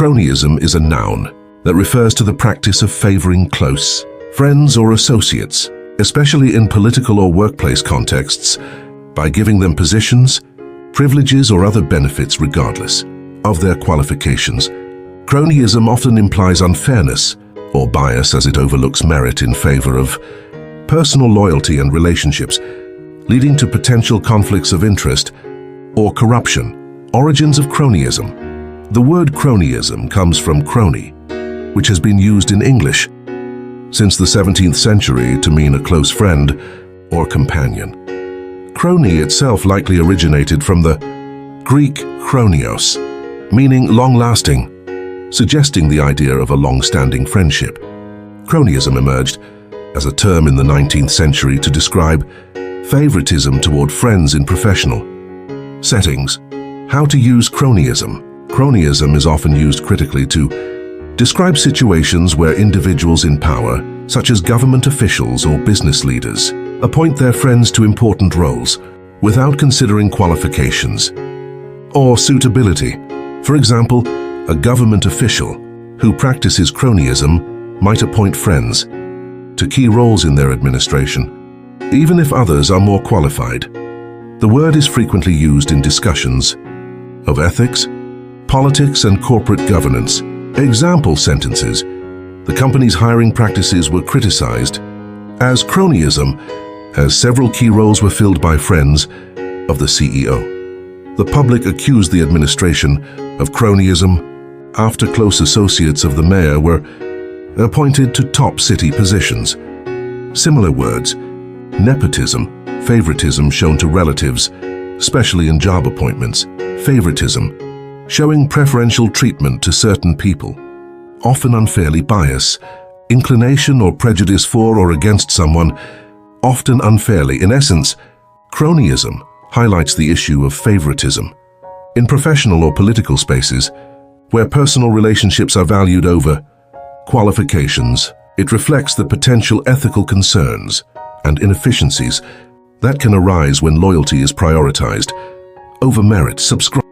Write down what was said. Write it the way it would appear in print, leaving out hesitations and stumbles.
Cronyism is a noun that refers to the practice of favoring close friends or associates, especially in political or workplace contexts, by giving them positions, privileges, or other benefits regardless of their qualifications. Cronyism often implies unfairness or bias as it overlooks merit in favor of personal loyalty and relationships, leading to potential conflicts of interest or corruption. Origins of cronyism. The word cronyism comes from crony, which has been used in English since the 17th century to mean a close friend or companion. Crony itself likely originated from the Greek chronios, meaning long-lasting, suggesting the idea of a long-standing friendship. Cronyism emerged as a term in the 19th century to describe favoritism toward friends in professional settings. How to use cronyism. Cronyism is often used critically to describe situations where individuals in power, such as government officials or business leaders, appoint their friends to important roles without considering qualifications or suitability. For example, a government official who practices cronyism might appoint friends to key roles in their administration, even if others are more qualified. The word is frequently used in discussions of ethics, politics, and corporate governance. Example sentences: the company's hiring practices were criticized as cronyism, as several key roles were filled by friends of the CEO. The public accused the administration of cronyism after close associates of the mayor were appointed to top city positions. Similar words: nepotism, favoritism shown to relatives, especially in job appointments. Favoritism, showing preferential treatment to certain people, often unfairly. Bias, inclination or prejudice for or against someone, often unfairly. In essence, cronyism highlights the issue of favoritism. In professional or political spaces, where personal relationships are valued over qualifications, it reflects the potential ethical concerns and inefficiencies that can arise when loyalty is prioritized over merit. Subscribe.